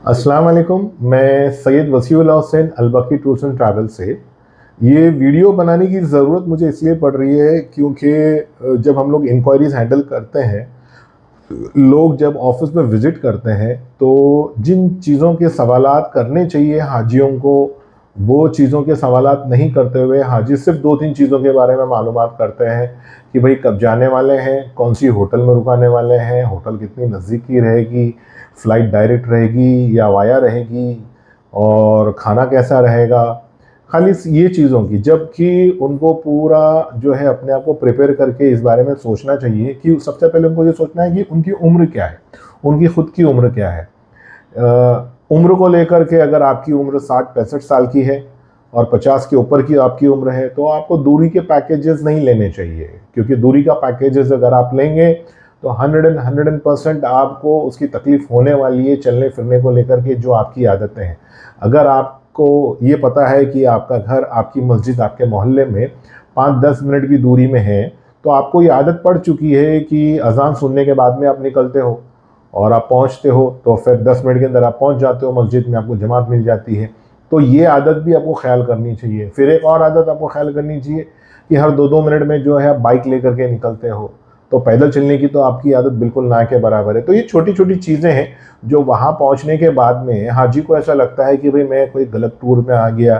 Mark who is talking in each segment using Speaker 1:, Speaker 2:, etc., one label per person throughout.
Speaker 1: अस्सलाम वालेकुम। मैं Syed Wasiullah Hussain Albaki tours and travel से ये वीडियो बनाने की ज़रूरत मुझे इसलिए पड़ रही है क्योंकि जब हम लोग इंक्वायरीज हैंडल करते हैं, लोग जब ऑफिस में विज़िट करते हैं तो जिन चीज़ों के सवालात करने चाहिए हाजियों को, वो चीज़ों के सवालात नहीं करते हुए हाजी सिर्फ दो तीन चीज़ों के बारे में मालूमात करते हैं कि भाई कब जाने वाले हैं, कौन सी होटल में रुकाने वाले हैं, होटल कितनी नज़दीकी रहेगी, फ़्लाइट डायरेक्ट रहेगी या वाया रहेगी, और खाना कैसा रहेगा। खाली ये चीज़ों की, जबकि उनको पूरा जो है अपने आप को प्रिपेयर करके इस बारे में सोचना चाहिए कि सबसे पहले उनको ये सोचना है कि उनकी उम्र क्या है, उनकी खुद की उम्र क्या है। उम्र को लेकर के अगर आपकी उम्र 60-65 साल की है और 50 के ऊपर की आपकी उम्र है तो आपको दूरी के पैकेजेस नहीं लेने चाहिए, क्योंकि दूरी का पैकेजेस अगर आप लेंगे तो 100% आपको उसकी तकलीफ होने वाली है चलने फिरने को लेकर के, जो आपकी आदतें हैं। अगर आपको ये पता है कि आपका घर, आपकी मस्जिद आपके मोहल्ले में 5-10 मिनट की दूरी में है, तो आपको ये आदत पड़ चुकी है कि अजान सुनने के बाद में आप निकलते हो और आप पहुंचते हो तो फिर 10 मिनट के अंदर आप पहुंच जाते हो मस्जिद में, आपको जमात मिल जाती है। तो ये आदत भी आपको ख्याल करनी चाहिए। फिर एक और आदत आपको ख्याल करनी चाहिए कि हर 2-2 मिनट में जो है आप बाइक लेकर के निकलते हो, तो पैदल चलने की तो आपकी आदत बिल्कुल ना के बराबर है। तो ये छोटी छोटी चीज़ें हैं जो वहाँ पहुँचने के बाद में हाजी को ऐसा लगता है कि भाई मैं कोई गलत टूर में आ गया,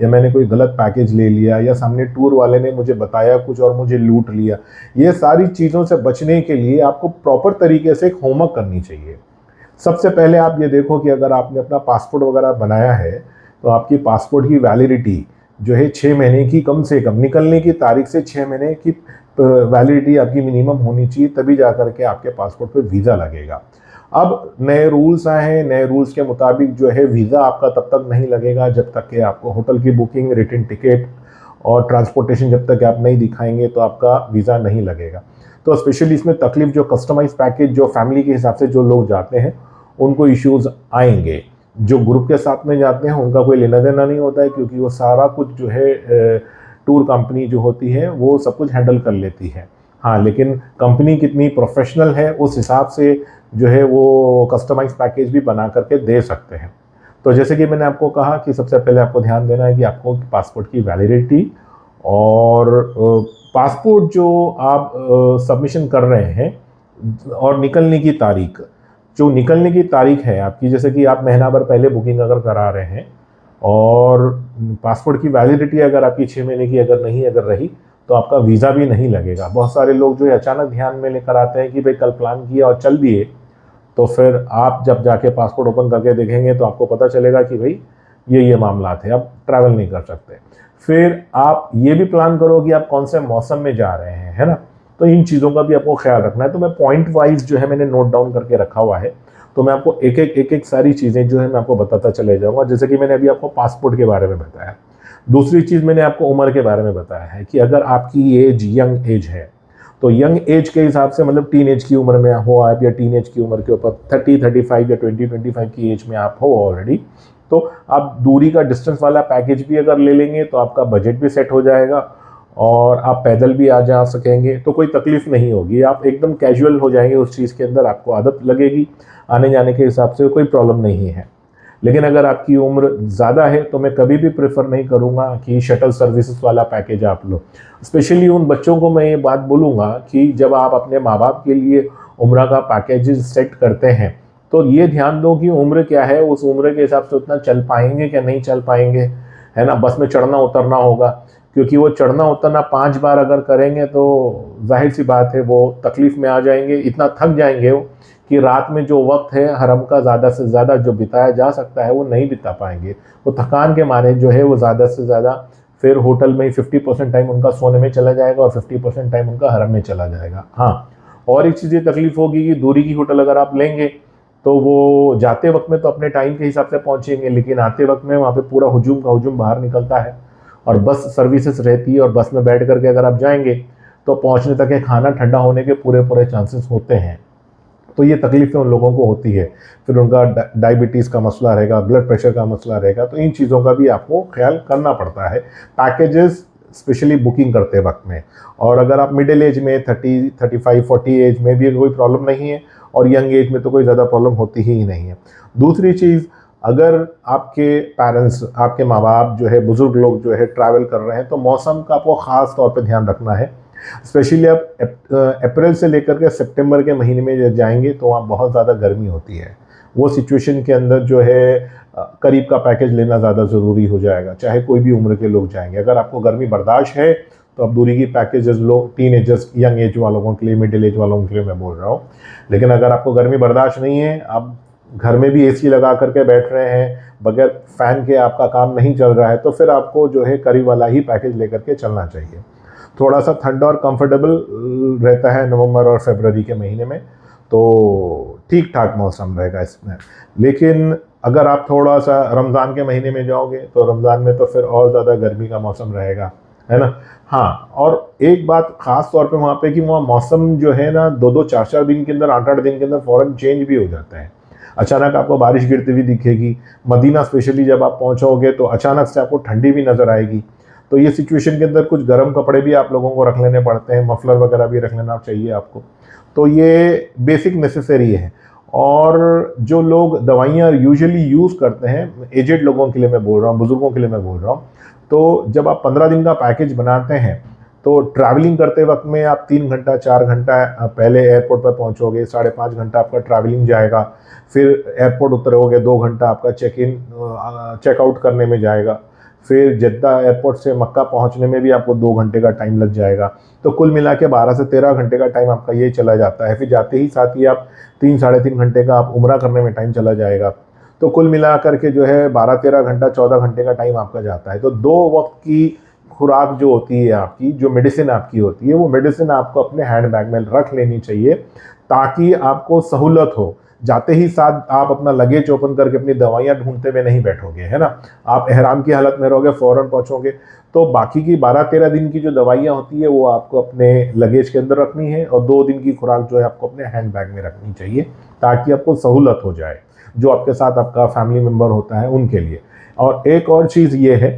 Speaker 1: या मैंने कोई गलत पैकेज ले लिया, या सामने टूर वाले ने मुझे बताया कुछ और मुझे लूट लिया। ये सारी चीज़ों से बचने के लिए आपको प्रॉपर तरीके से एक होमवर्क करनी चाहिए। सबसे पहले आप ये देखो कि अगर आपने अपना पासपोर्ट वगैरह बनाया है तो आपकी पासपोर्ट की वैलिडिटी जो है 6 महीने की, कम से कम निकलने की तारीख से 6 महीने की वैलिडिटी आपकी मिनिमम होनी चाहिए, तभी जा करके आपके पासपोर्ट पे वीज़ा लगेगा। अब नए रूल्स आए हैं, नए रूल्स के मुताबिक जो है वीज़ा आपका तब तक नहीं लगेगा जब तक कि आपको होटल की बुकिंग, रिटर्न टिकट और ट्रांसपोर्टेशन जब तक आप नहीं दिखाएंगे तो आपका वीज़ा नहीं लगेगा। तो स्पेशली इसमें तकलीफ जो कस्टमाइज पैकेज जो फैमिली के हिसाब से जो लोग जाते हैं उनको इश्यूज आएंगे। जो ग्रुप के साथ में जाते हैं उनका कोई लेना देना नहीं होता है, क्योंकि वो सारा कुछ जो है टूर कंपनी जो होती है वो सब कुछ हैंडल कर लेती है। हाँ, लेकिन कंपनी कितनी प्रोफेशनल है उस हिसाब से जो है वो कस्टमाइज पैकेज भी बना करके दे सकते हैं। तो जैसे कि मैंने आपको कहा कि सबसे पहले आपको ध्यान देना है कि आपको पासपोर्ट की वैलिडिटी और पासपोर्ट जो आप सबमिशन कर रहे हैं और निकलने की तारीख, जो निकलने की तारीख है आपकी, जैसे कि आप महीना भर पहले बुकिंग अगर करा रहे हैं और पासपोर्ट की वैलिडिटी अगर आपकी 6 महीने की अगर रही तो आपका वीज़ा भी नहीं लगेगा। बहुत सारे लोग जो है अचानक ध्यान में लेकर आते हैं कि भाई कल प्लान किया और चल दिए, तो फिर आप जब जाके पासपोर्ट ओपन करके देखेंगे तो आपको पता चलेगा कि भाई ये मामला थे, आप ट्रैवल नहीं कर सकते। फिर आप ये भी प्लान करो कि आप कौन से मौसम में जा रहे हैं, है ना। तो इन चीज़ों का भी आपको ख्याल रखना है। तो मैं पॉइंट वाइज जो है मैंने नोट डाउन करके रखा हुआ है, तो मैं आपको एक एक सारी चीज़ें जो है मैं आपको बताता चले जाऊँगा। जैसे कि मैंने अभी आपको पासपोर्ट के बारे में बताया। दूसरी चीज़ मैंने आपको उम्र के बारे में बताया है कि अगर आपकी एज यंग एज है तो यंग एज के हिसाब से, मतलब टीन एज की उम्र में हो आप, या टीन एज की उम्र के ऊपर 30-35 या 20-25 की एज में आप हो ऑलरेडी, तो आप दूरी का डिस्टेंस वाला पैकेज भी अगर ले लेंगे तो आपका बजट भी सेट हो जाएगा और आप पैदल भी आ जा सकेंगे, तो कोई तकलीफ नहीं होगी। आप एकदम कैजुअल हो जाएंगे उस चीज़ के अंदर, आपको आदत लगेगी आने जाने के हिसाब से, कोई प्रॉब्लम नहीं है। लेकिन अगर आपकी उम्र ज़्यादा है तो मैं कभी भी प्रेफर नहीं करूँगा कि शटल सर्विसेज वाला पैकेज आप लो। स्पेशली उन बच्चों को मैं ये बात बोलूँगा कि जब आप अपने माँ बाप के लिए उम्र का पैकेज सेट करते हैं तो ये ध्यान दो कि उम्र क्या है, उस उम्र के हिसाब से उतना चल पाएंगे क्या नहीं चल पाएंगे, है ना। बस में चढ़ना उतरना होगा, क्योंकि वो चढ़ना उतरना 5 बार अगर करेंगे तो जाहिर सी बात है वो तकलीफ में आ जाएंगे, इतना थक जाएंगे वो कि रात में जो वक्त है हरम का ज़्यादा से ज़्यादा जो बिताया जा सकता है वो नहीं बिता पाएंगे। वो थकान के मारे जो है वो ज़्यादा से ज़्यादा फिर होटल में ही 50% टाइम उनका सोने में चला जाएगा और 50% टाइम उनका हरम में चला जाएगा। हाँ, और एक चीज़ ये तकलीफ होगी कि दूरी की होटल अगर आप लेंगे तो वो जाते वक्त में तो अपने टाइम के हिसाब से पहुंचेंगे, लेकिन आते वक्त में वहाँ पे पूरा हुजूम का हुजूम बाहर निकलता है और बस सर्विसेज रहती है, और बस में बैठ करके अगर आप जाएंगे तो पहुंचने तक के खाना ठंडा होने के पूरे पूरे चांसेस होते हैं। तो ये तकलीफ़ें उन लोगों को होती है। फिर उनका डायबिटीज़ का मसला रहेगा, ब्लड प्रेशर का मसला रहेगा, तो इन चीज़ों का भी आपको ख्याल करना पड़ता है पैकेजेस स्पेशली बुकिंग करते वक्त में। और अगर आप मिडिल एज में 30, 35, 40 एज में भी कोई प्रॉब्लम नहीं है, और यंग एज में तो कोई ज़्यादा प्रॉब्लम होती ही नहीं है। दूसरी चीज़, अगर आपके पेरेंट्स, आपके माँ बाप जो है, बुज़ुर्ग लोग जो है ट्रैवल कर रहे हैं, तो मौसम का आपको ख़ास तौर पे ध्यान रखना है। स्पेशली आप अप्रैल से लेकर के सितंबर के महीने में जब जाएंगे तो वहाँ बहुत ज़्यादा गर्मी होती है। वो सिचुएशन के अंदर जो है करीब का पैकेज लेना ज़्यादा ज़रूरी हो जाएगा, चाहे कोई भी उम्र के लोग जाएंगे। अगर आपको गर्मी बर्दाश्त है तो आप दूरी की पैकेजेस लो, टीनेजर्स, यंग एज वालों के लिए, मिडिल एज वालों के लिए मैं बोल रहा हूँ। लेकिन अगर आपको गर्मी बर्दाश्त नहीं है, आप घर में भी एसी लगा करके बैठ रहे हैं, बगैर फ़ैन के आपका काम नहीं चल रहा है, तो फिर आपको जो है करीब वाला ही पैकेज लेकर के चलना चाहिए। थोड़ा सा ठंडा और कंफर्टेबल रहता है नवंबर और फरवरी के महीने में, तो ठीक ठाक मौसम रहेगा इसमें। लेकिन अगर आप थोड़ा सा रमज़ान के महीने में जाओगे तो रमज़ान में तो फिर और ज़्यादा गर्मी का मौसम रहेगा, है ना। हाँ, और एक बात ख़ास तौर पे वहाँ पे कि वहाँ मौसम जो है ना 2-2 4-4 दिन के अंदर, 8-8 दिन के अंदर फ़ौरन चेंज भी हो जाता है। अचानक आपको बारिश गिरती हुई दिखेगी। मदीना स्पेशली जब आप पहुँचोगे तो अचानक से आपको ठंडी भी नज़र आएगी। तो ये सिचुएशन के अंदर कुछ गर्म कपड़े भी आप लोगों को रख लेने पड़ते हैं, मफलर वगैरह भी रख लेना चाहिए आपको। तो ये बेसिक नेसेसरी है। और जो लोग दवाइयाँ यूजुअली यूज़ करते हैं, एजेड लोगों के लिए मैं बोल रहा हूँ, बुज़ुर्गों के लिए मैं बोल रहा हूँ, तो जब आप 15 दिन का पैकेज बनाते हैं तो ट्रैवलिंग करते वक्त में आप 3 घंटा 4 घंटा पहले एयरपोर्ट पर पहुँचोगे, 5.5 घंटा आपका ट्रैवलिंग जाएगा, फिर एयरपोर्ट उतरोगे 2 घंटा आपका चेकआउट करने में जाएगा, फिर जद्दा एयरपोर्ट से मक्का पहुंचने में भी आपको 2 घंटे का टाइम लग जाएगा। तो कुल मिला के 12 से 13 घंटे का टाइम आपका ये चला जाता है। फिर जाते ही साथ ही आप 3-3.5 घंटे का आप उम्रा करने में टाइम चला जाएगा। तो कुल मिला करके जो है 12-13 घंटा, 14 घंटे का टाइम आपका जाता है। तो 2 वक्त की खुराक जो होती है आपकी, जो मेडिसिन आपकी होती है, वो मेडिसिन आपको अपने हैंड बैग में रख लेनी चाहिए, ताकि आपको सहूलत हो। जाते ही साथ आप अपना लगेज ओपन करके अपनी दवाइयाँ ढूंढते हुए नहीं बैठोगे, है ना। आप एहराम की हालत में रहोगे, फ़ौरन पहुँचोगे। तो बाकी की 12-13 दिन की जो दवाइयाँ होती है वो आपको अपने लगेज के अंदर रखनी है, और 2 दिन की खुराक जो है आपको अपने हैंड बैग में रखनी चाहिए, ताकि आपको सहूलत हो जाए जो आपके साथ आपका फैमिली मेम्बर होता है उनके लिए। और एक और चीज़ ये है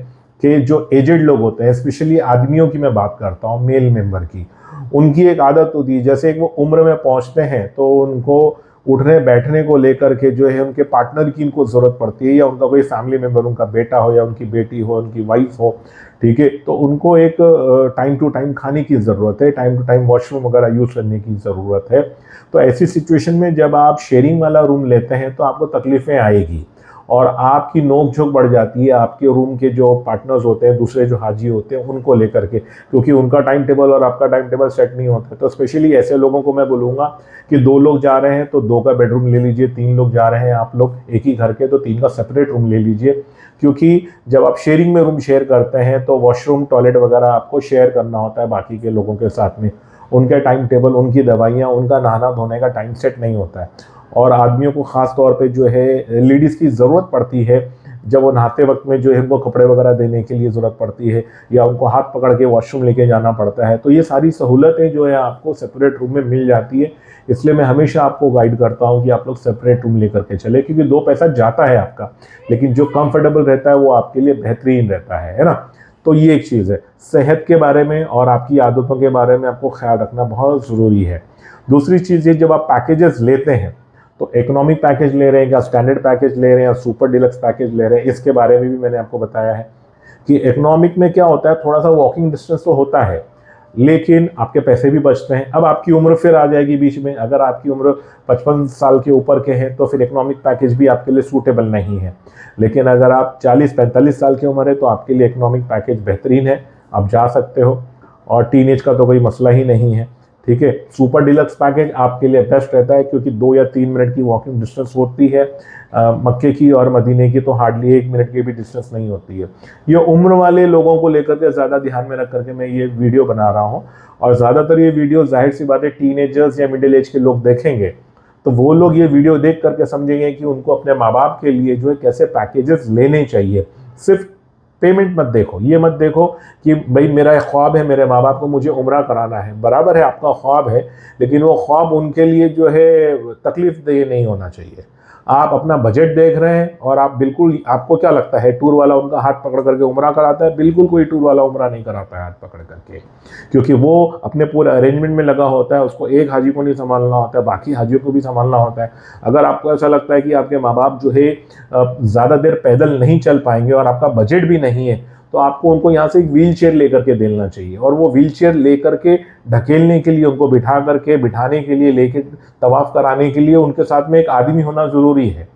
Speaker 1: कि जो एजेड लोग होते हैं, स्पेशली आदमियों की मैं बात करता हूँ, मेल मेंबर की, उनकी एक आदत होती है, जैसे वो उम्र में पहुँचते हैं तो उनको उठने बैठने को लेकर के जो है उनके पार्टनर की इनको ज़रूरत पड़ती है, या उनका कोई फैमिली मेम्बर, उनका बेटा हो या उनकी बेटी हो, उनकी वाइफ हो, ठीक है। तो उनको एक टाइम टू टाइम खाने की ज़रूरत है, टाइम टू टाइम वॉशरूम वगैरह यूज़ करने की ज़रूरत है। तो ऐसी सिचुएशन में जब आप शेयरिंग वाला रूम लेते हैं तो आपको तकलीफ़ें आएगी, और आपकी नोक झोंक बढ़ जाती है आपके रूम के जो पार्टनर्स होते हैं, दूसरे जो हाजी होते हैं, उनको लेकर के, क्योंकि उनका टाइम टेबल और आपका टाइम टेबल सेट नहीं होता। तो स्पेशली ऐसे लोगों को मैं बोलूँगा कि 2 लोग जा रहे हैं तो 2 का बेडरूम ले लीजिए, 3 लोग जा रहे हैं आप लोग एक ही घर के, तो 3 का सेपरेट रूम ले लीजिए। क्योंकि जब आप शेयरिंग में रूम शेयर करते हैं तो वॉशरूम, टॉयलेट वगैरह आपको शेयर करना होता है बाकी के लोगों के साथ में। उनके टाइम टेबल, उनकी दवाइयाँ, उनका नहाना धोने का टाइम सेट नहीं होता है। और आदमियों को ख़ास तौर पे जो है लेडीज़ की ज़रूरत पड़ती है, जब वो नहाते वक्त में जो है उनको कपड़े वगैरह देने के लिए ज़रूरत पड़ती है, या उनको हाथ पकड़ के वॉशरूम लेके जाना पड़ता है। तो ये सारी सहूलतें जो है आपको सेपरेट रूम में मिल जाती है। इसलिए मैं हमेशा आपको गाइड करता हूँ कि आप लोग सेपरेट रूम लेकर के चले, क्योंकि 2 पैसा जाता है आपका, लेकिन जो कंफर्टेबल रहता है वो आपके लिए बेहतरीन रहता है ना। तो ये एक चीज़ है। सेहत के बारे में और आपकी आदतों के बारे में आपको ख्याल रखना बहुत ज़रूरी है। दूसरी चीज़ ये, जब आप पैकेजेस लेते हैं तो इकोनॉमिक पैकेज ले रहे हैं या स्टैंडर्ड पैकेज ले रहे हैं या सुपर डिलक्स पैकेज ले रहे हैं, इसके बारे में भी मैंने आपको बताया है कि इकोनॉमिक में क्या होता है, थोड़ा सा वॉकिंग डिस्टेंस तो होता है, लेकिन आपके पैसे भी बचते हैं। अब आपकी उम्र फिर आ जाएगी बीच में, अगर आपकी उम्र 55 साल के ऊपर के हैं तो फिर इकोनॉमिक पैकेज भी आपके लिए सूटेबल नहीं है। लेकिन अगर आप 40-45 साल की उम्र है तो आपके लिए इकोनॉमिक पैकेज बेहतरीन है, आप जा सकते हो, और टीनेज का तो कोई मसला ही नहीं है, ठीक है। सुपर डिलक्स पैकेज आपके लिए बेस्ट रहता है, क्योंकि 2 या 3 मिनट की वॉकिंग डिस्टेंस होती है। मक्के की और मदीने की तो हार्डली 1 मिनट की भी डिस्टेंस नहीं होती है। ये उम्र वाले लोगों को लेकर के ज़्यादा ध्यान में रख करके मैं ये वीडियो बना रहा हूँ, और ज़्यादातर ये वीडियो जाहिर सी बात है टीनेजर्स या मिडिल एज के लोग देखेंगे, तो वो लोग ये वीडियो देख करके समझेंगे कि उनको अपने माँ बाप के लिए जो है कैसे पैकेजेस लेने चाहिए। सिर्फ पेमेंट मत देखो, ये मत देखो कि भाई मेरा एक ख्वाब है, मेरे माँ बाप को मुझे उम्रा कराना है, बराबर है आपका ख्वाब है, लेकिन वो ख्वाब उनके लिए जो है तकलीफ देह नहीं होना चाहिए। आप अपना बजट देख रहे हैं और आप बिल्कुल, आपको क्या लगता है टूर वाला उनका हाथ पकड़ करके उम्रा कराता है? बिल्कुल कोई टूर वाला उम्रा नहीं कराता है हाथ पकड़ करके, क्योंकि वो अपने पूरे अरेंजमेंट में लगा होता है। उसको एक हाजी को नहीं संभालना होता है, बाकी हाजियों को भी संभालना होता है। अगर आपको ऐसा लगता है कि आपके माँ बाप जो है ज़्यादा देर पैदल नहीं चल पाएंगे और आपका बजट भी नहीं है, तो आपको उनको यहाँ से एक व्हील चेयर लेकर के देना चाहिए, और वो व्हील चेयर लेकर के ढकेलने के लिए, उनको बिठा करके बिठाने के लिए, लेके तवाफ कराने के लिए उनके साथ में एक आदमी होना ज़रूरी है।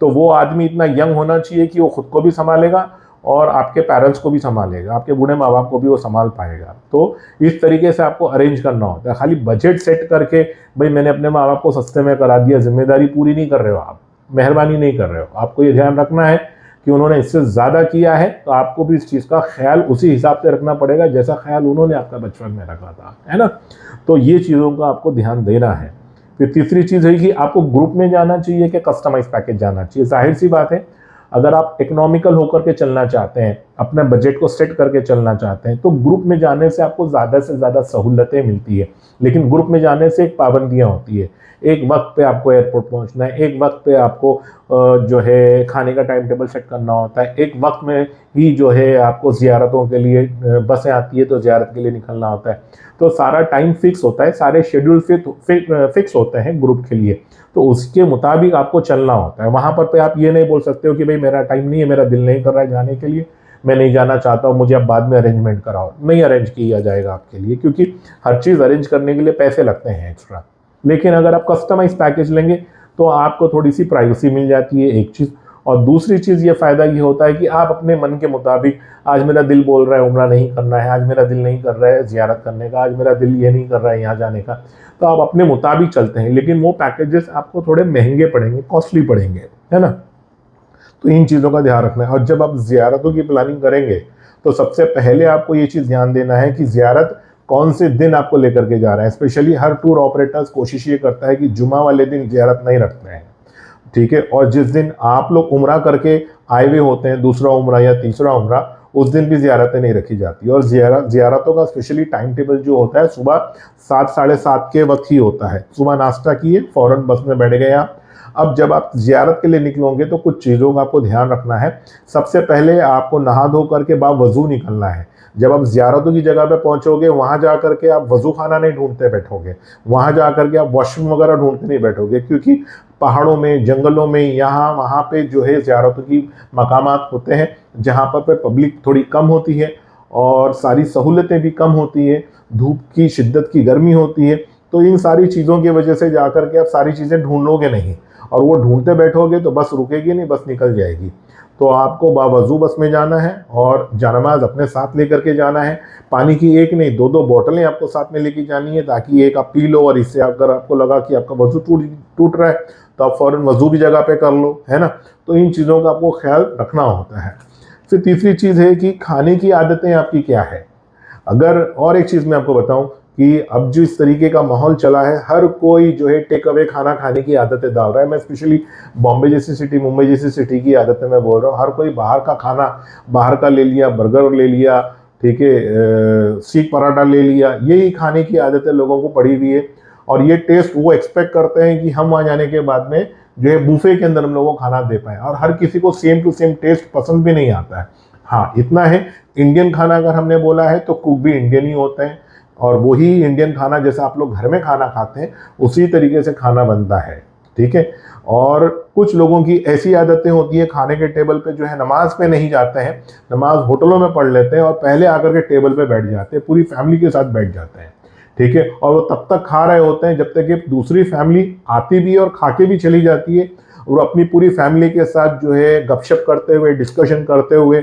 Speaker 1: तो वो आदमी इतना यंग होना चाहिए कि वो खुद को भी संभालेगा और आपके पेरेंट्स को भी संभालेगा, आपके बूढ़े माँ बाप को भी वो संभाल पाएगा। तो इस तरीके से आपको अरेंज करना होता है। खाली बजट सेट करके भाई मैंने अपने माँ बाप को सस्ते में करा दिया, जिम्मेदारी पूरी नहीं कर रहे हो आप, मेहरबानी नहीं कर रहे हो। आपको ये ध्यान रखना है कि उन्होंने इससे ज़्यादा किया है, तो आपको भी इस चीज़ का ख्याल उसी हिसाब से रखना पड़ेगा जैसा ख्याल उन्होंने आपका बचपन में रखा था, है ना। तो ये चीज़ों का आपको ध्यान देना है। फिर तीसरी चीज़ है कि आपको ग्रुप में जाना चाहिए कि कस्टमाइज पैकेज जाना चाहिए। जाहिर सी बात है, अगर आप इकोनॉमिकल होकर के चलना चाहते हैं, अपने बजट को सेट करके चलना चाहते हैं, तो ग्रुप में जाने से आपको ज़्यादा से ज़्यादा सहूलतें मिलती है। लेकिन ग्रुप में जाने से एक पाबंदियाँ होती है। एक वक्त पे आपको एयरपोर्ट पहुंचना है, एक वक्त पे आपको जो है खाने का टाइम टेबल सेट करना होता है, एक वक्त में ही जो है आपको ज़ियारतों के लिए बसें आती है तो ज़ियारत के लिए निकलना होता है। तो सारा टाइम फिक्स होता है, सारे शेड्यूल फिक्स होते हैं ग्रुप के लिए, तो उसके मुताबिक आपको चलना होता है। वहाँ पर आप ये नहीं बोल सकते हो कि भाई मेरा टाइम नहीं है, मेरा दिल नहीं कर रहा है जाने के लिए, मैं नहीं जाना चाहता हूँ, मुझे अब बाद में अरेंजमेंट कराओ। नहीं अरेंज किया जाएगा आपके लिए, क्योंकि हर चीज़ अरेंज करने के लिए पैसे लगते हैं एक्स्ट्रा। लेकिन अगर आप कस्टमाइज पैकेज लेंगे तो आपको थोड़ी सी प्राइवेसी मिल जाती है, एक चीज़। और दूसरी चीज़ ये फ़ायदा ये होता है कि आप अपने मन के मुताबिक, आज मेरा दिल बोल रहा है उम्रा नहीं करना है, आज मेरा दिल नहीं कर रहा है ज़ियारत करने का, आज मेरा दिल ये नहीं कर रहा है यहाँ जाने का, तो आप अपने मुताबिक चलते हैं। लेकिन वो पैकेजेस आपको थोड़े महंगे पड़ेंगे, कॉस्टली पड़ेंगे, है ना। तो इन चीज़ों का ध्यान रखना है। और जब आप ज़ियारतों की प्लानिंग करेंगे तो सबसे पहले आपको ये चीज़ ध्यान देना है कि ज़ियारत कौन से दिन आपको लेकर के जा रहे हैं। स्पेशली हर टूर ऑपरेटर्स कोशिश ये करता है कि जुमा वाले दिन ज़ियारत नहीं रखते हैं, ठीक है। और जिस दिन आप लोग उम्रा करके आए हुए होते हैं, दूसरा उम्रा या तीसरा उम्रा, उस दिन भी ज़ियारतें नहीं रखी जाती। और ज़ियारतों का स्पेशली टाइम टेबल जो होता है सुबह 7 साढ़े 7 के वक्त ही होता है। सुबह नाश्ता किए, फ़ौरन बस में बैठ गए आप। अब जब आप ज़ियारत के लिए निकलोगे तो कुछ चीज़ों का आपको ध्यान रखना है। सबसे पहले आपको नहा धो करके बावज़ू निकलना है। जब आप ज़ियारतों की जगह पे पहुंचोगे, वहां जा करके आप वज़ू खाना नहीं ढूंढते बैठोगे, वहां जा करके आप वॉशरूम वगैरह ढूंढते नहीं बैठोगे, क्योंकि पहाड़ों में, जंगलों में, यहाँ वहाँ पे जो है ज़ियारतों की मकामात होते हैं जहाँ पर पब्लिक थोड़ी कम होती है और सारी सहूलतें भी कम होती है, धूप की शिद्दत की गर्मी होती है। तो इन सारी चीज़ों की वजह से जा करके आप सारी चीज़ें ढूंढोगे नहीं, और वो ढूंढते बैठोगे तो बस रुकेगी नहीं, बस निकल जाएगी। तो आपको बावज़ू बस में जाना है और जानमाज़ अपने साथ लेकर के जाना है। पानी की एक नहीं, दो दो बोतलें आपको साथ में लेके जानी है, ताकि एक आप पी लो, और इससे अगर आपको लगा कि आपका वज़ू टूट रहा है तो आप फ़ौरन वज़ू भी जगह पे कर लो, है ना। तो इन चीज़ों का आपको ख्याल रखना होता है। फिर तीसरी चीज़ है कि खाने की आदतें आपकी क्या है। अगर और एक चीज़ मैं आपको बताऊं कि अब जो इस तरीके का माहौल चला है, हर कोई जो है टेक अवे खाना खाने की आदतें डाल रहा है। मैं स्पेशली बॉम्बे जैसी सिटी, मुंबई जैसी सिटी की आदतें मैं बोल रहा हूँ। हर कोई बाहर का खाना, बाहर का ले लिया, बर्गर ले लिया, ठीक है, सीख पराठा ले लिया, यही खाने की आदतें लोगों को पड़ी हुई है। और ये टेस्ट वो एक्सपेक्ट करते हैं कि हम वहाँ जाने के बाद में जो है बूफे के अंदर हम लोगों को खाना दे पाए, और हर किसी को सेम टू सेम टेस्ट पसंद भी नहीं आता है। हाँ, इतना है, इंडियन खाना अगर हमने बोला है तो कुक भी इंडियन ही होते हैं, और वही इंडियन खाना जैसा आप लोग घर में खाना खाते हैं उसी तरीके से खाना बनता है, ठीक है। और कुछ लोगों की ऐसी आदतें होती है, खाने के टेबल पे जो है नमाज पे नहीं जाते हैं, नमाज होटलों में पढ़ लेते हैं और पहले आकर के टेबल पे बैठ जाते हैं, पूरी फैमिली के साथ बैठ जाते हैं, ठीक है। और वो तब तक खा रहे होते हैं जब तक कि दूसरी फैमिली आती भी है और खा के भी चली जाती है, और अपनी पूरी फैमिली के साथ जो है गपशप करते हुए, डिस्कशन करते हुए।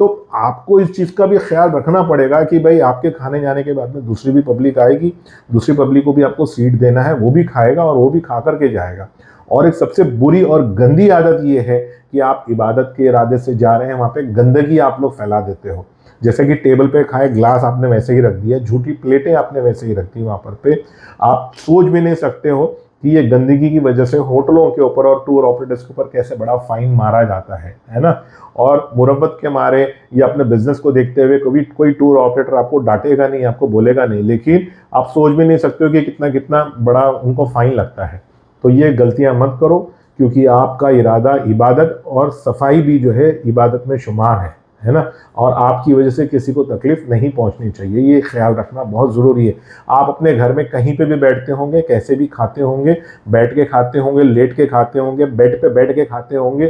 Speaker 1: तो आपको इस चीज़ का भी ख्याल रखना पड़ेगा कि भाई आपके खाने जाने के बाद में दूसरी भी पब्लिक आएगी, दूसरी पब्लिक को भी आपको सीट देना है, वो भी खाएगा और वो भी खा करके जाएगा। और एक सबसे बुरी और गंदी आदत ये है कि आप इबादत के इरादे से जा रहे हैं, वहाँ पे गंदगी आप लोग फैला देते हो। जैसे कि टेबल पे खाए ग्लास आपने वैसे ही रख दिया, झूठी प्लेटें आपने वैसे ही रख दी वहाँ पर पे। आप सोच भी नहीं सकते हो कि ये गंदगी की वजह से होटलों के ऊपर और टूर ऑपरेटर्स के ऊपर कैसे बड़ा फाइन मारा जाता है ना। और मुरब्बत के मारे या अपने बिजनेस को देखते हुए कभी कोई टूर ऑपरेटर आपको डांटेगा नहीं, आपको बोलेगा नहीं, लेकिन आप सोच भी नहीं सकते हो कि कितना कितना बड़ा उनको फाइन लगता है। तो ये गलतियां मत करो क्योंकि आपका इरादा इबादत और सफाई भी जो है इबादत में शुमार है ना। और आपकी वजह से किसी को तकलीफ नहीं पहुंचनी चाहिए, ये ख्याल रखना बहुत ज़रूरी है। आप अपने घर में कहीं पे भी बैठते होंगे, कैसे भी खाते होंगे, बैठ के खाते होंगे, लेट के खाते होंगे, बेड पे बैठ के खाते होंगे,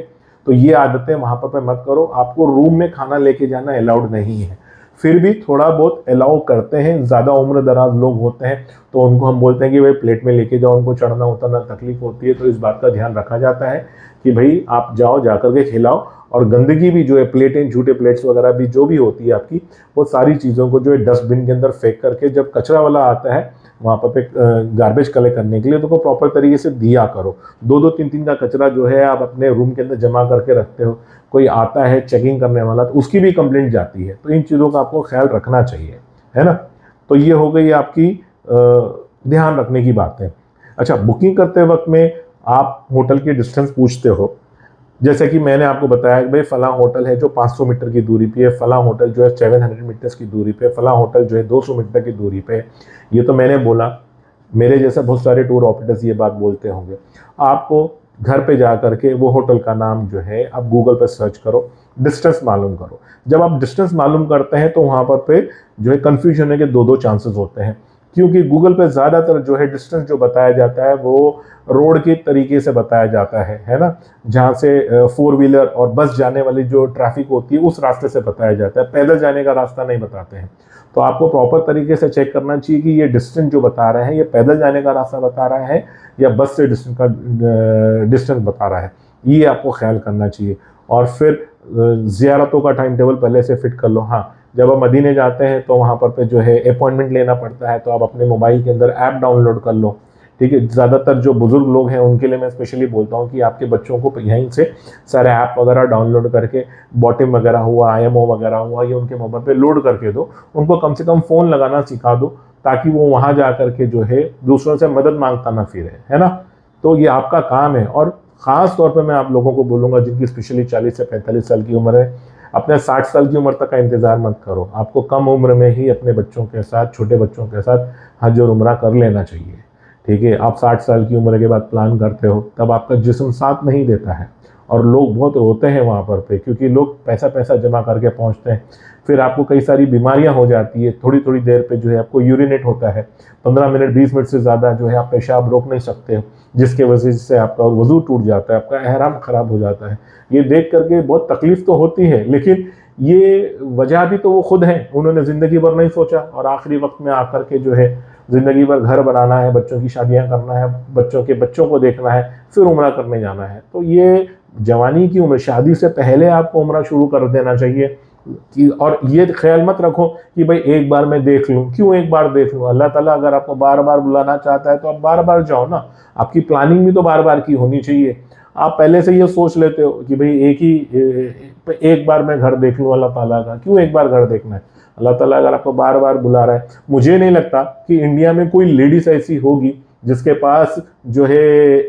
Speaker 1: तो ये आदतें वहाँ पर मत करो। आपको रूम में खाना लेके जाना अलाउड नहीं है, फिर भी थोड़ा बहुत अलाउ करते हैं। ज़्यादा उम्र दराज लोग होते हैं तो उनको हम बोलते हैं कि भाई प्लेट में लेके जाओ, उनको चढ़ना उतरना तकलीफ होती है, तो इस बात का ध्यान रखा जाता है कि भाई आप जाओ, जा करके खिलाओ। और गंदगी भी जो है, प्लेटें, झूठे प्लेट्स वगैरह भी जो भी होती है आपकी, वो सारी चीज़ों को जो है डस्टबिन के अंदर फेंक करके, जब कचरा वाला आता है वहाँ पर गार्बेज कलेक्ट करने के लिए, तो को प्रॉपर तरीके से दिया करो। 2-2 3-3 का कचरा जो है आप अपने रूम के अंदर जमा करके रखते हो, कोई आता है चेकिंग करने वाला तो उसकी भी कंप्लेंट जाती है। तो इन चीज़ों का आपको ख्याल रखना चाहिए, है ना। तो ये हो गई आपकी ध्यान रखने की बात है। अच्छा, बुकिंग करते वक्त में आप होटल की डिस्टेंस पूछते हो, जैसे कि मैंने आपको बताया कि भाई फलां होटल है जो 500 मीटर की दूरी पे है, फलां होटल जो है 700 मीटर्स की दूरी पे, फलां होटल जो है 200 मीटर की दूरी पे है। ये तो मैंने बोला, मेरे जैसे बहुत सारे टूर ऑपरेटर्स ये बात बोलते होंगे। आपको घर पे जा करके वो होटल का नाम जो है आप गूगल पर सर्च करो, डिस्टेंस मालूम करो। जब आप डिस्टेंस मालूम करते हैं तो वहाँ पर जो है कन्फ्यूजन होने के 2-2 चांसेस होते हैं, क्योंकि गूगल पे ज़्यादातर जो है डिस्टेंस जो बताया जाता है वो रोड के तरीके से बताया जाता है ना। जहाँ से 4 व्हीलर और बस जाने वाली जो ट्रैफिक होती है उस रास्ते से बताया जाता है, पैदल जाने का रास्ता नहीं बताते हैं। तो आपको प्रॉपर तरीके से चेक करना चाहिए कि ये डिस्टेंस जो बता रहा है ये पैदल जाने का रास्ता बता रहा है या बस से डिस्टेंस बता रहा है, ये आपको ख्याल करना चाहिए। और फिर ज़ियारतों का टाइम टेबल पहले से फिट कर लो। हाँ, जब आप मदीने जाते हैं तो वहाँ पर जो है अपॉइंटमेंट लेना पड़ता है, तो आप अपने मोबाइल के अंदर ऐप डाउनलोड कर लो, ठीक है। ज़्यादातर जो बुजुर्ग लोग हैं उनके लिए मैं स्पेशली बोलता हूँ कि आपके बच्चों को यहीं से सारे ऐप वगैरह डाउनलोड करके, बॉटिम वगैरह हुआ, IMO वगैरह हुआ, ये उनके मोबाइल पे लोड करके दो। उनको कम से कम फ़ोन लगाना सिखा दो, ताकि वो वहाँ जा करके जो है दूसरों से मदद मांगता ना फिरे, है ना। तो ये आपका काम है। और ख़ास तौर पर मैं आप लोगों को बोलूँगा जिनकी स्पेशली 40 से 45 साल की उम्र है, अपने 60 साल की उम्र तक का इंतज़ार मत करो। आपको कम उम्र में ही अपने बच्चों के साथ, छोटे बच्चों के साथ हज और उम्रा कर लेना चाहिए, ठीक है। आप 60 साल की उम्र के बाद प्लान करते हो तब आपका जिस्म साथ नहीं देता है, और लोग बहुत रोते हैं वहाँ पर क्योंकि लोग पैसा जमा करके पहुँचते हैं, फिर आपको कई सारी बीमारियाँ हो जाती है। थोड़ी थोड़ी देर पे जो है आपको यूरिनेट होता है, 15 मिनट 20 मिनट से ज़्यादा जो है आप पेशाब रोक नहीं सकते हो, जिसके वजह से आपका वज़ू टूट जाता है, आपका एहराम ख़राब हो जाता है। ये देख करके बहुत तकलीफ़ तो होती है, लेकिन ये वजह भी तो वो खुद हैं, उन्होंने ज़िंदगी भर नहीं सोचा और आखिरी वक्त में आकर के जो है ज़िंदगी भर घर बनाना है, बच्चों की शादियां करना है, बच्चों के बच्चों को देखना है, फिर उम्रा करने जाना है। तो ये जवानी की उम्र, शादी से पहले आपको उम्रा शुरू कर देना चाहिए। कि और ये ख्याल मत रखो कि भाई एक बार मैं देख लूँ, क्यों एक बार देख लूँ। अल्लाह ताला अगर आपको बार बार बुलाना चाहता है तो आप बार बार जाओ ना, आपकी प्लानिंग भी तो बार बार की होनी चाहिए। आप पहले से ये सोच लेते हो कि भाई एक बार मैं घर देख लूँ अल्लाह ताला का, क्यों एक बार घर देखना है। अल्लाह ताला अगर आपको बार बार बुला रहा है, मुझे नहीं लगता कि इंडिया में कोई लेडीज ऐसी होगी जिसके पास जो है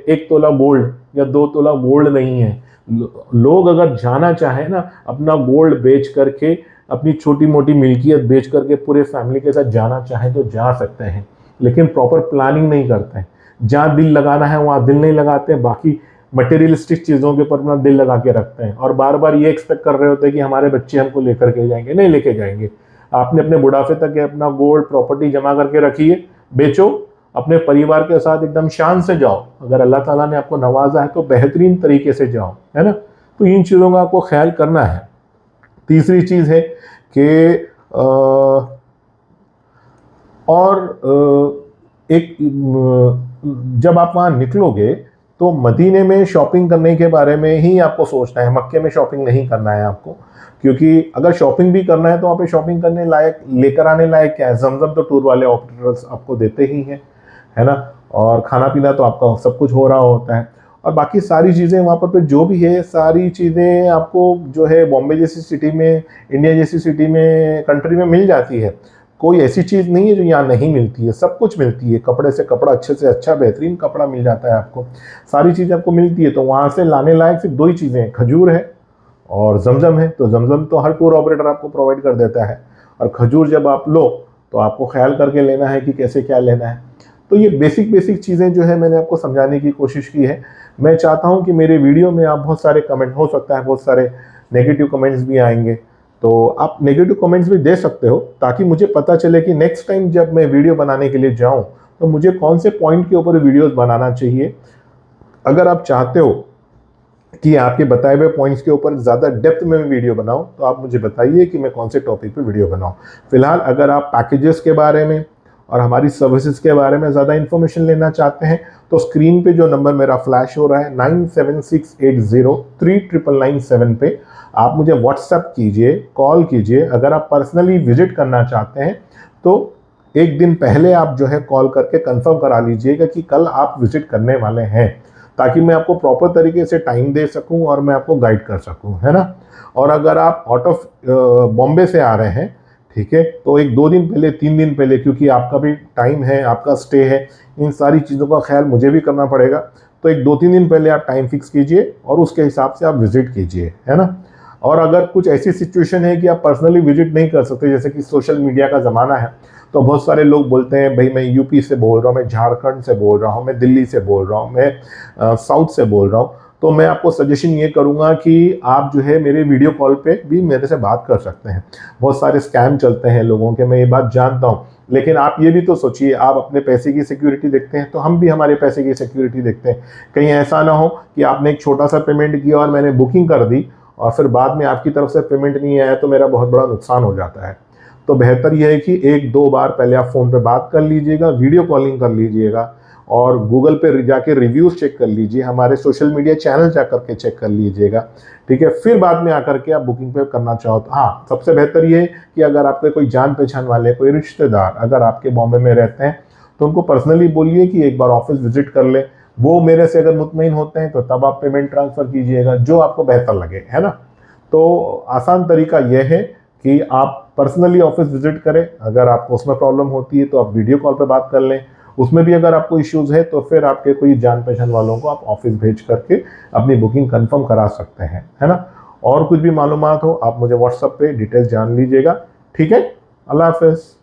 Speaker 1: 1 तोला गोल्ड या 2 तोला गोल्ड नहीं है। लोग अगर जाना चाहे ना, अपना गोल्ड बेच करके, अपनी छोटी मोटी मिल्कियत बेच करके पूरे फैमिली के साथ जाना चाहे तो जा सकते हैं, लेकिन प्रॉपर प्लानिंग नहीं करते हैं। जहाँ दिल लगाना है वहाँ दिल नहीं लगाते, बाकी मटेरियलिस्टिक चीज़ों के ऊपर अपना दिल लगा के रखते हैं, और बार बार ये एक्सपेक्ट कर रहे होते हैं कि हमारे बच्चे हमको लेकर के जाएंगे। नहीं लेके जाएंगे। आपने अपने बुढ़ापे तक अपना गोल्ड प्रॉपर्टी जमा करके रखिए, बेचो, अपने परिवार के साथ एकदम शान से जाओ। अगर अल्लाह ताला ने आपको नवाजा है तो बेहतरीन तरीके से जाओ, है ना। तो इन चीज़ों का आपको ख्याल करना है। तीसरी चीज़ है कि एक जब आप वहाँ निकलोगे तो मदीने में शॉपिंग करने के बारे में ही आपको सोचना है, मक्के में शॉपिंग नहीं करना है आपको। क्योंकि अगर शॉपिंग भी करना है तो वहाँ पे शॉपिंग करने लायक, लेकर आने लायक क्या है, जमजम तो टूर वाले ऑपरेटर्स आपको देते ही हैं, है ना। और खाना पीना तो आपका सब कुछ हो रहा होता है, और बाकी सारी चीज़ें वहाँ पर जो भी है सारी चीज़ें आपको जो है बॉम्बे जैसी सिटी में, इंडिया जैसी सिटी में, कंट्री में मिल जाती है। कोई ऐसी चीज़ नहीं है जो यहाँ नहीं मिलती है, सब कुछ मिलती है। कपड़े से कपड़ा, अच्छे से अच्छा बेहतरीन कपड़ा मिल जाता है आपको, सारी चीज़ें आपको मिलती है। तो वहाँ से लाने लायक सिर्फ 2 ही चीज़ें हैं, खजूर है और जमजम है। तो जमजम तो हर टूर ऑपरेटर आपको प्रोवाइड कर देता है, और खजूर जब आप लो तो आपको ख्याल करके लेना है कि कैसे क्या लेना है। तो ये बेसिक बेसिक चीज़ें जो है मैंने आपको समझाने की कोशिश की है। मैं चाहता हूँ कि मेरे वीडियो में आप बहुत सारे कमेंट, हो सकता है बहुत सारे नेगेटिव कमेंट्स भी आएंगे, तो आप नेगेटिव कमेंट्स भी दे सकते हो, ताकि मुझे पता चले कि नेक्स्ट टाइम जब मैं वीडियो बनाने के लिए जाऊँ तो मुझे कौन से पॉइंट के ऊपर वीडियोस बनाना चाहिए। अगर आप चाहते हो कि आपके बताए हुए पॉइंट्स के ऊपर ज़्यादा डेप्थ में वीडियो बनाऊं, तो आप मुझे बताइए कि मैं कौन से टॉपिक पे वीडियो बनाऊं। फिलहाल अगर आप पैकेजेस के बारे में और हमारी सर्विसेज के बारे में ज़्यादा इन्फॉर्मेशन लेना चाहते हैं, तो स्क्रीन पे जो नंबर मेरा फ्लैश हो रहा है 9768039997 पे आप मुझे व्हाट्सएप कीजिए, कॉल कीजिए। अगर आप पर्सनली विजिट करना चाहते हैं तो एक दिन पहले आप जो है कॉल करके कंफर्म करा लीजिएगा कि कल आप विजिट करने वाले हैं, ताकि मैं आपको प्रॉपर तरीके से टाइम दे सकूं और मैं आपको गाइड कर सकूं, है ना। और अगर आप आउट ऑफ बॉम्बे से आ रहे हैं, ठीक है, तो एक 2 दिन पहले, 3 दिन पहले, क्योंकि आपका भी टाइम है, आपका स्टे है, इन सारी चीज़ों का ख्याल मुझे भी करना पड़ेगा। तो एक 2-3 दिन पहले आप टाइम फिक्स कीजिए और उसके हिसाब से आप विजिट कीजिए, है ना। और अगर कुछ ऐसी सिचुएशन है कि आप पर्सनली विजिट नहीं कर सकते, जैसे कि सोशल मीडिया का ज़माना है, तो बहुत सारे लोग बोलते हैं भाई मैं यूपी से बोल रहा हूँ, मैं झारखंड से बोल रहा हूँ, मैं दिल्ली से बोल रहा हूँ, मैं साउथ से बोल रहा हूँ, तो मैं आपको सजेशन ये करूँगा कि आप जो है मेरे वीडियो कॉल पे भी मेरे से बात कर सकते हैं। बहुत सारे स्कैम चलते हैं लोगों के, मैं ये बात जानता हूँ, लेकिन आप ये भी तो सोचिए, आप अपने पैसे की सिक्योरिटी देखते हैं तो हम भी हमारे पैसे की सिक्योरिटी देखते हैं। कहीं ऐसा ना हो कि आपने एक छोटा सा पेमेंट किया और मैंने बुकिंग कर दी और फिर बाद में आपकी तरफ से पेमेंट नहीं आया, तो मेरा बहुत बड़ा नुकसान हो जाता है। तो बेहतर यह है कि 1-2 बार पहले आप फ़ोन पे बात कर लीजिएगा, वीडियो कॉलिंग कर लीजिएगा, और गूगल पे जाके रिव्यूज़ चेक कर लीजिए, हमारे सोशल मीडिया चैनल जा करके चेक कर लीजिएगा, ठीक है। फिर बाद में आकर के आप बुकिंग पे करना चाहो तो हाँ, सबसे बेहतर ये है कि अगर आपके कोई जान पहचान वाले, कोई रिश्तेदार अगर आपके बॉम्बे में रहते हैं, तो उनको पर्सनली बोलिए कि एक बार ऑफिस विजिट कर ले। वो मेरे से अगर मुतमईन होते हैं तो तब आप पेमेंट ट्रांसफ़र कीजिएगा, जो आपको बेहतर लगे, है ना। तो आसान तरीका यह है कि आप पर्सनली ऑफिस विजिट करें। अगर आपको उसमें प्रॉब्लम होती है तो आप वीडियो कॉल पे बात कर लें। उसमें भी अगर आपको इश्यूज़ है तो फिर आपके कोई जान पहचान वालों को आप ऑफिस भेज करके अपनी बुकिंग कंफर्म करा सकते हैं, है ना। और कुछ भी मालूमात हो आप मुझे व्हाट्सएप पे डिटेल्स जान लीजिएगा, ठीक है। अल्लाह हाफ़िज़।